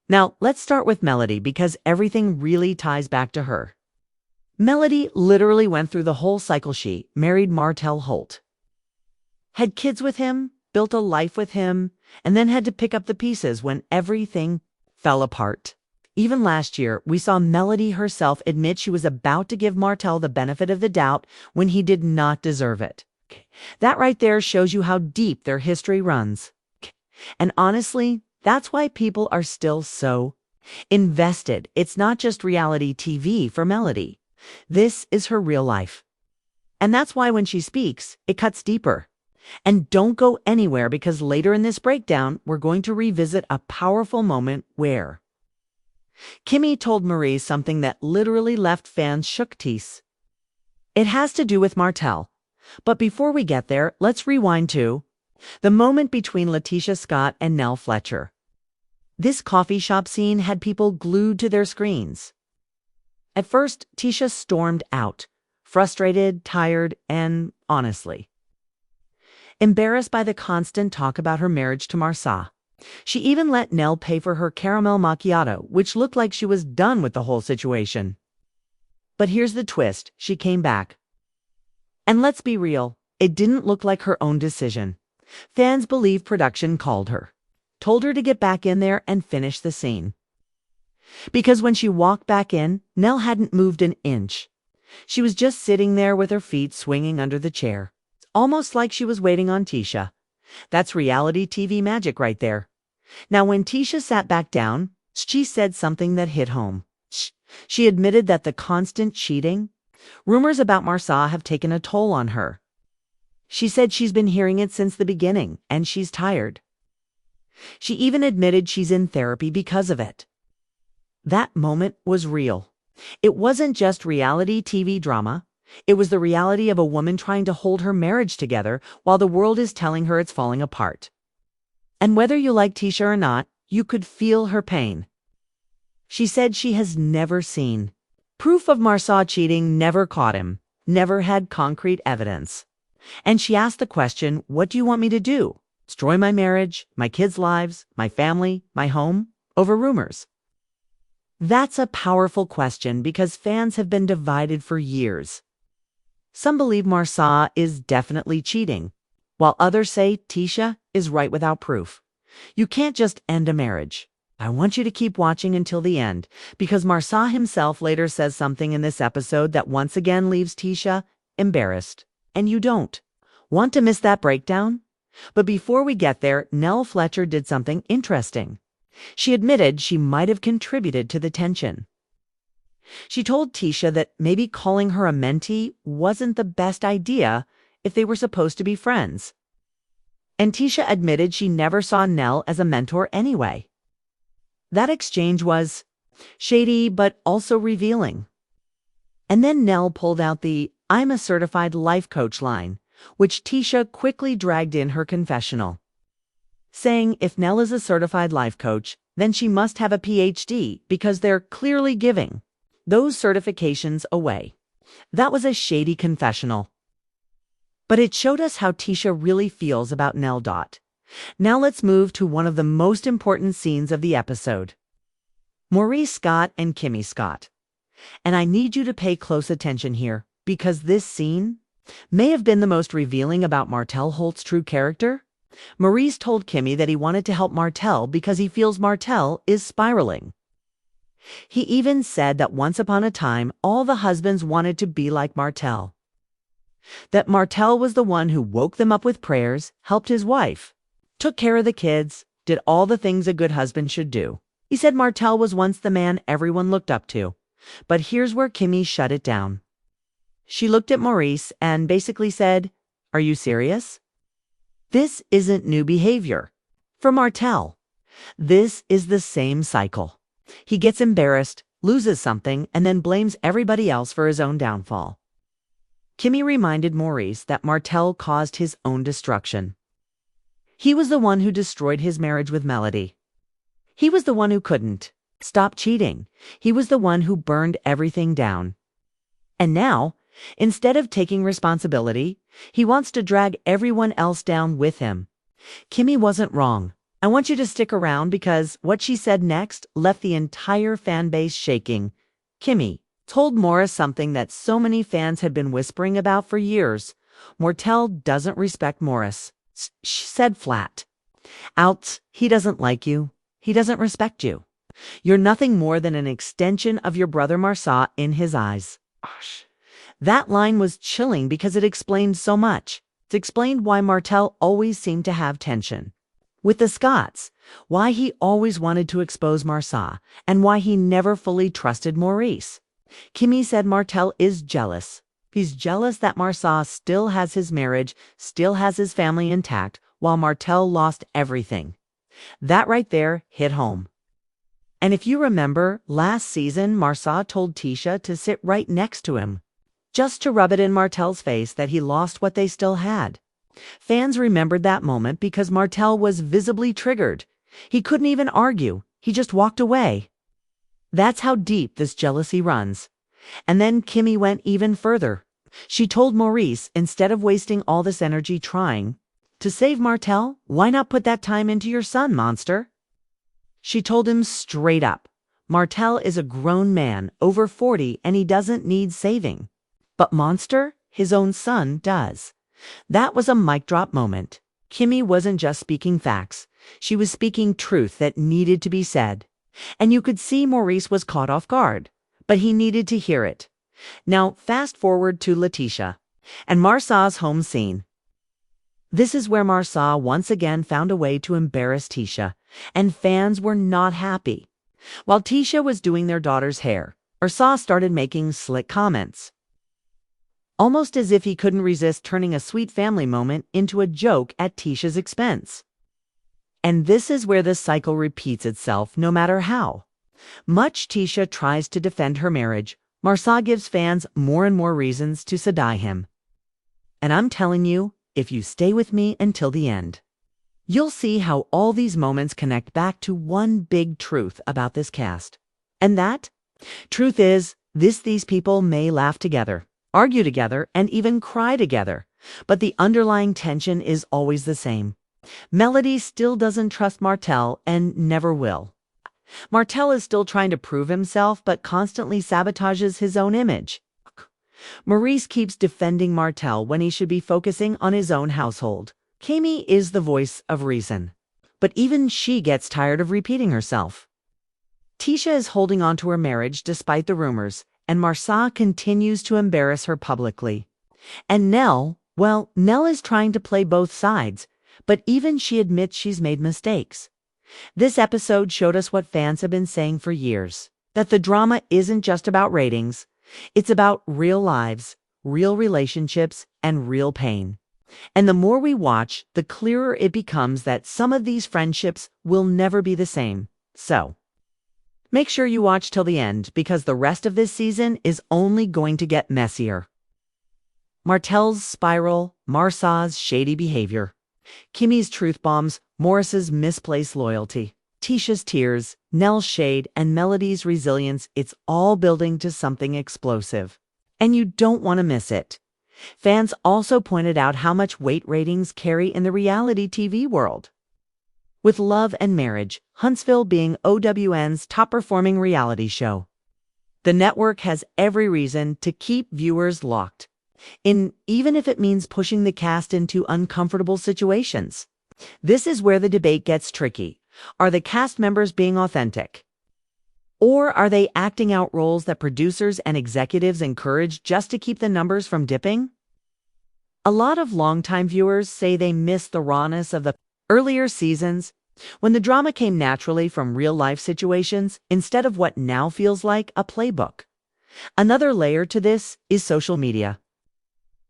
Now, let's start with Melody because everything really ties back to her. Melody literally went through the whole cycle. She married Martell Holt, had kids with him, built a life with him, and then had to pick up the pieces when everything fell apart. Even last year, we saw Melody herself admit she was about to give Martell the benefit of the doubt when he did not deserve it. That right there shows you how deep their history runs. And honestly, that's why people are still so invested. It's not just reality TV for Melody. This is her real life. And that's why when she speaks, it cuts deeper. And don't go anywhere because later in this breakdown, we're going to revisit a powerful moment where Kimmi told Maurice something that literally left fans shook teeth. It has to do with Martell. But before we get there, let's rewind to the moment between Letitia Scott and Nell Fletcher. This coffee shop scene had people glued to their screens. At first, Tisha stormed out, frustrated, tired, and, honestly, embarrassed by the constant talk about her marriage to Marsa. She even let Nell pay for her caramel macchiato, which looked like she was done with the whole situation. But here's the twist. She came back. And let's be real, it didn't look like her own decision. Fans believe production called her, told her to get back in there and finish the scene. Because when she walked back in, Nell hadn't moved an inch. She was just sitting there with her feet swinging under the chair, almost like she was waiting on Tisha. That's reality TV magic right there. Now, when Tisha sat back down, she said something that hit home. She admitted that the constant cheating, rumors about Marsa have taken a toll on her. She said she's been hearing it since the beginning, and she's tired. She even admitted she's in therapy because of it. That moment was real. It wasn't just reality TV drama. It was the reality of a woman trying to hold her marriage together while the world is telling her it's falling apart. And whether you like Tisha or not, you could feel her pain. She said she has never seen proof of Marsa cheating, never caught him, never had concrete evidence. And she asked the question, what do you want me to do? Destroy my marriage, my kids' lives, my family, my home, over rumors? That's a powerful question because fans have been divided for years. Some believe Marsa is definitely cheating, while others say Tisha is right without proof. You can't just end a marriage. I want you to keep watching until the end, because Marsa himself later says something in this episode that once again leaves Tisha embarrassed. And you don't want to miss that breakdown? But before we get there, Nell Fletcher did something interesting. She admitted she might have contributed to the tension. She told Tisha that maybe calling her a mentee wasn't the best idea if they were supposed to be friends. And Tisha admitted she never saw Nell as a mentor anyway. That exchange was shady but also revealing. And then Nell pulled out the "I'm a certified life coach" line, which Tisha quickly dragged in her confessional, saying if Nell is a certified life coach, then she must have a PhD because they're clearly giving those certifications away. That was a shady confessional. But it showed us how Tisha really feels about Nell. Now let's move to one of the most important scenes of the episode. Maurice Scott and Kimmi Scott. And I need you to pay close attention here, because this scene may have been the most revealing about Martell Holt's true character. Maurice told Kimmi that he wanted to help Martell because he feels Martell is spiraling. He even said that once upon a time, all the husbands wanted to be like Martell. That Martell was the one who woke them up with prayers, helped his wife, took care of the kids, did all the things a good husband should do. He said Martell was once the man everyone looked up to. But here's where Kimmi shut it down. She looked at Maurice and basically said, "Are you serious? This isn't new behavior for Martell. This is the same cycle. He gets embarrassed, loses something, and then blames everybody else for his own downfall." Kimmi reminded Maurice that Martell caused his own destruction. He was the one who destroyed his marriage with Melody. He was the one who couldn't stop cheating. He was the one who burned everything down. And now, instead of taking responsibility, he wants to drag everyone else down with him. Kimmi wasn't wrong. I want you to stick around because what she said next left the entire fan base shaking. Kimmi told Morris something that so many fans had been whispering about for years. Mortel doesn't respect Morris. She said flat out, he doesn't like you. He doesn't respect you. You're nothing more than an extension of your brother Marsa in his eyes. Gosh. That line was chilling because it explained so much. It explained why Martel always seemed to have tension with the Scots, why he always wanted to expose Marsa, and why he never fully trusted Maurice. Kimmi said Martel is jealous. He's jealous that Marsa still has his marriage, still has his family intact, while Martel lost everything. That right there hit home. And if you remember, last season Marsa told Tisha to sit right next to him, just to rub it in Martel's face that he lost what they still had. Fans remembered that moment because Martel was visibly triggered. He couldn't even argue. He just walked away. That's how deep this jealousy runs. And then Kimmi went even further. She told Maurice, instead of wasting all this energy trying to save Martel, why not put that time into your son, monster? She told him straight up, Martel is a grown man, over 40, and he doesn't need saving. But monster, his own son, does. That was a mic drop moment. Kimmi wasn't just speaking facts. She was speaking truth that needed to be said. And you could see Maurice was caught off guard, but he needed to hear it. Now, fast forward to Letitia and Marsa's home scene. This is where Marsa once again found a way to embarrass Tisha, and fans were not happy. While Tisha was doing their daughter's hair, Marsa started making slick comments, almost as if he couldn't resist turning a sweet family moment into a joke at Tisha's expense. And this is where the cycle repeats itself no matter how much Tisha tries to defend her marriage. Marsa gives fans more and more reasons to side him. And I'm telling you, if you stay with me until the end, you'll see how all these moments connect back to one big truth about this cast. And that truth is, these people may laugh together, argue together, and even cry together, but the underlying tension is always the same. Melody still doesn't trust Martel and never will. Martel is still trying to prove himself but constantly sabotages his own image. Maurice keeps defending Martel when he should be focusing on his own household. Kimmi is the voice of reason, but even she gets tired of repeating herself. Tisha is holding on to her marriage despite the rumors, and Marsa continues to embarrass her publicly. And Nell is trying to play both sides, but even she admits she's made mistakes. This episode showed us what fans have been saying for years, that the drama isn't just about ratings. It's about real lives, real relationships, and real pain. And the more we watch, the clearer it becomes that some of these friendships will never be the same. So, make sure you watch till the end because the rest of this season is only going to get messier. Martel's spiral, Marsa's shady behavior, Kimmi's truth bombs, Morris's misplaced loyalty, Tisha's tears, Nell's shade, and Melody's resilience, it's all building to something explosive. And you don't want to miss it. Fans also pointed out how much weight ratings carry in the reality TV world. With Love and Marriage, Huntsville being OWN's top-performing reality show, the network has every reason to keep viewers locked in, even if it means pushing the cast into uncomfortable situations. This is where the debate gets tricky. Are the cast members being authentic? Or are they acting out roles that producers and executives encourage just to keep the numbers from dipping? A lot of longtime viewers say they miss the rawness of the earlier seasons, when the drama came naturally from real-life situations instead of what now feels like a playbook. Another layer to this is social media.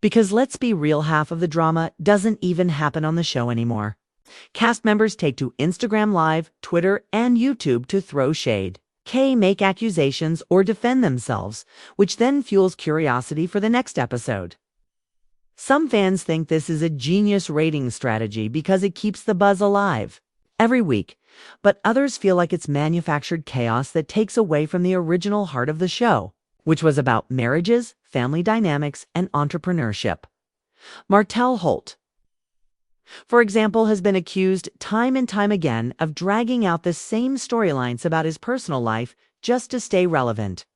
Because let's be real, half of the drama doesn't even happen on the show anymore. Cast members take to Instagram Live, Twitter, and YouTube to throw shade, make accusations, or defend themselves, which then fuels curiosity for the next episode. Some fans think this is a genius rating strategy because it keeps the buzz alive every week, but others feel like it's manufactured chaos that takes away from the original heart of the show, which was about marriages, family dynamics, and entrepreneurship. Martel Holt. for example, has been accused time and time again of dragging out the same storylines about his personal life just to stay relevant.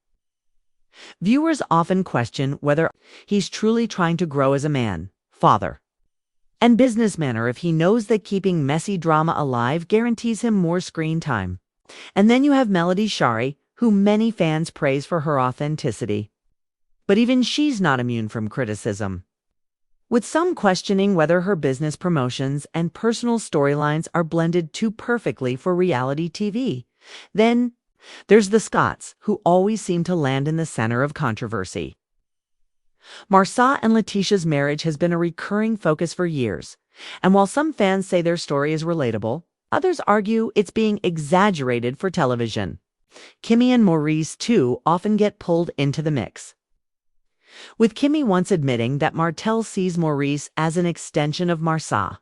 Viewers often question whether he's truly trying to grow as a man, father, and businessman, or if he knows that keeping messy drama alive guarantees him more screen time. And then you have Melody Shari, who many fans praise for her authenticity. But even she's not immune from criticism, with some questioning whether her business promotions and personal storylines are blended too perfectly for reality TV. Then there's the Scotts, who always seem to land in the center of controversy. Marsa and Letitia's marriage has been a recurring focus for years, and while some fans say their story is relatable, others argue it's being exaggerated for television. Kimmi and Maurice, too, often get pulled into the mix, with Kimmi once admitting that Martell sees Maurice as an extension of Marsa.